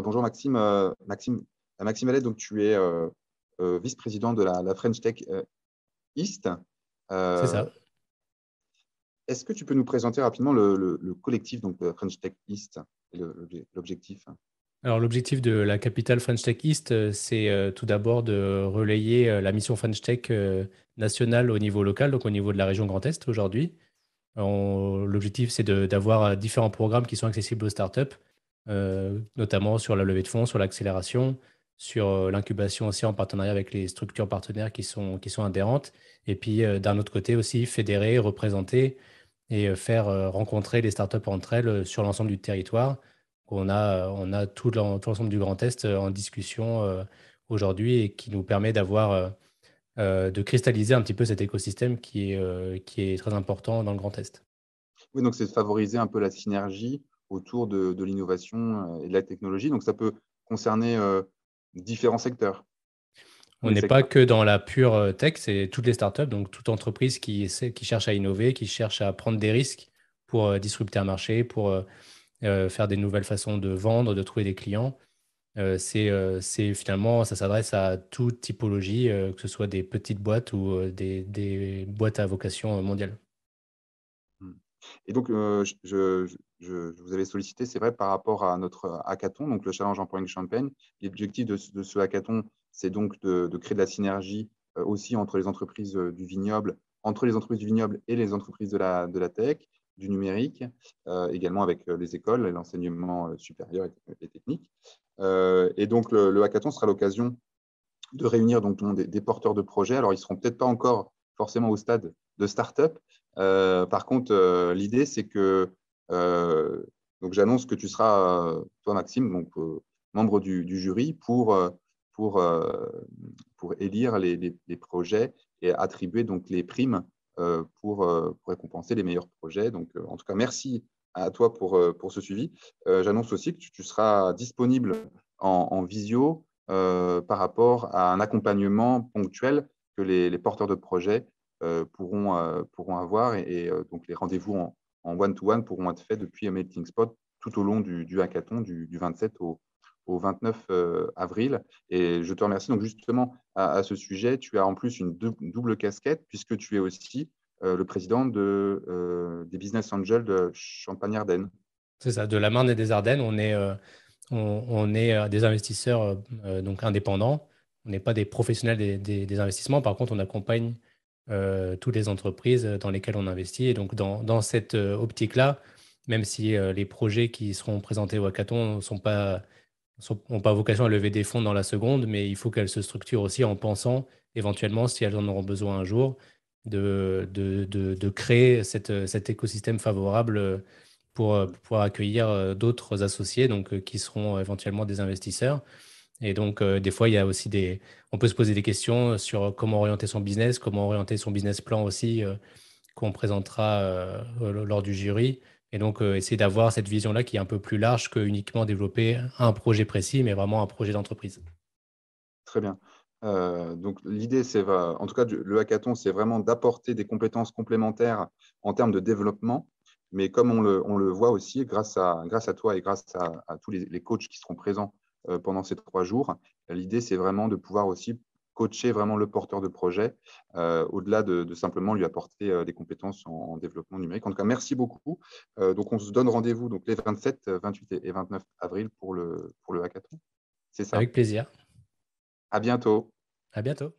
bonjour Maxime. Maxime Allais, donc tu es vice-président de la French Tech East. C'est Euh, ça. Est-ce que tu peux nous présenter rapidement le collectif donc, de French Tech East et l'objectif? Alors, l'objectif de la capitale French Tech East, c'est tout d'abord de relayer la mission French Tech nationale au niveau local, donc au niveau de la région Grand Est aujourd'hui. L'objectif, c'est d'avoir différents programmes qui sont accessibles aux startups, notamment sur la levée de fonds, sur l'accélération, sur l'incubation aussi en partenariat avec les structures partenaires qui sont adhérentes. Et puis, d'un autre côté aussi, fédérer, représenter et faire rencontrer les startups entre elles sur l'ensemble du territoire. On a tout l'ensemble du Grand Est en discussion aujourd'hui et qui nous permet de cristalliser un petit peu cet écosystème qui est très important dans le Grand Est. Oui, donc c'est de favoriser un peu la synergie autour de l'innovation et de la technologie. Donc ça peut concerner différents secteurs, tous On les n'est pas secteurs. que dans la pure tech, c'est toutes les startups, donc toute entreprise qui cherche à innover, qui cherche à prendre des risques pour disrupter un marché, pour faire des nouvelles façons de vendre, de trouver des clients. C'est finalement, ça s'adresse à toute typologie, que ce soit des petites boîtes ou des boîtes à vocation mondiale. Hmm. Et donc, je vous avais sollicité, c'est vrai, par rapport à notre hackathon, donc le Challenge Empowering Champagne. L'objectif de ce hackathon, c'est donc de créer de la synergie aussi entre les entreprises du vignoble, entre les entreprises du vignoble et les entreprises de la tech, du numérique, également avec les écoles et l'enseignement supérieur et technique. Et donc, le hackathon sera l'occasion de réunir donc des porteurs de projets. Alors, ils ne seront peut-être pas encore forcément au stade de start-up. Par contre, l'idée, c'est que donc j'annonce que tu seras, toi, Maxime, donc, membre du jury pour, euh, pour élire les projets et attribuer donc les primes pour récompenser les meilleurs projets. Donc, en tout cas, merci à toi pour ce suivi. J'annonce aussi que tu seras disponible en visio par rapport à un accompagnement ponctuel que les porteurs de projets pourront avoir. Donc, les rendez-vous en one-to-one pourront être faits depuis un Melting Spot tout au long du hackathon du 27 au 29 avril. Et je te remercie. Donc, justement, à ce sujet, tu as en plus une double casquette puisque tu es aussi le président des Business Angels de Champagne-Ardenne. C'est ça, de la Marne et des Ardennes, on est des investisseurs donc indépendants. On n'est pas des professionnels des investissements. Par contre, on accompagne toutes les entreprises dans lesquelles on investit. Et donc, dans cette optique-là, même si les projets qui seront présentés au hackathon n'ont pas vocation à lever des fonds dans la seconde, mais il faut qu'elles se structurent aussi en pensant éventuellement, si elles en auront besoin un jour, de créer cet écosystème favorable pour pouvoir accueillir d'autres associés donc, qui seront éventuellement des investisseurs. Et donc, des fois, il y a aussi on peut se poser des questions sur comment orienter son business, comment orienter son business plan aussi, qu'on présentera lors du jury. Et donc, essayer d'avoir cette vision-là qui est un peu plus large que uniquement développer un projet précis, mais vraiment un projet d'entreprise. Très bien. Donc, l'idée, en tout cas, le hackathon, c'est vraiment d'apporter des compétences complémentaires en termes de développement. Mais comme on le voit aussi, grâce à toi et grâce à tous les coachs qui seront présents pendant ces 3 jours, l'idée, c'est vraiment de pouvoir aussi coacher vraiment le porteur de projet, au-delà de simplement lui apporter des compétences en développement numérique. En tout cas, merci beaucoup. Donc, on se donne rendez-vous donc, les 27, 28 et 29 avril pour le hackathon. C'est ça. Avec plaisir. À bientôt. À bientôt.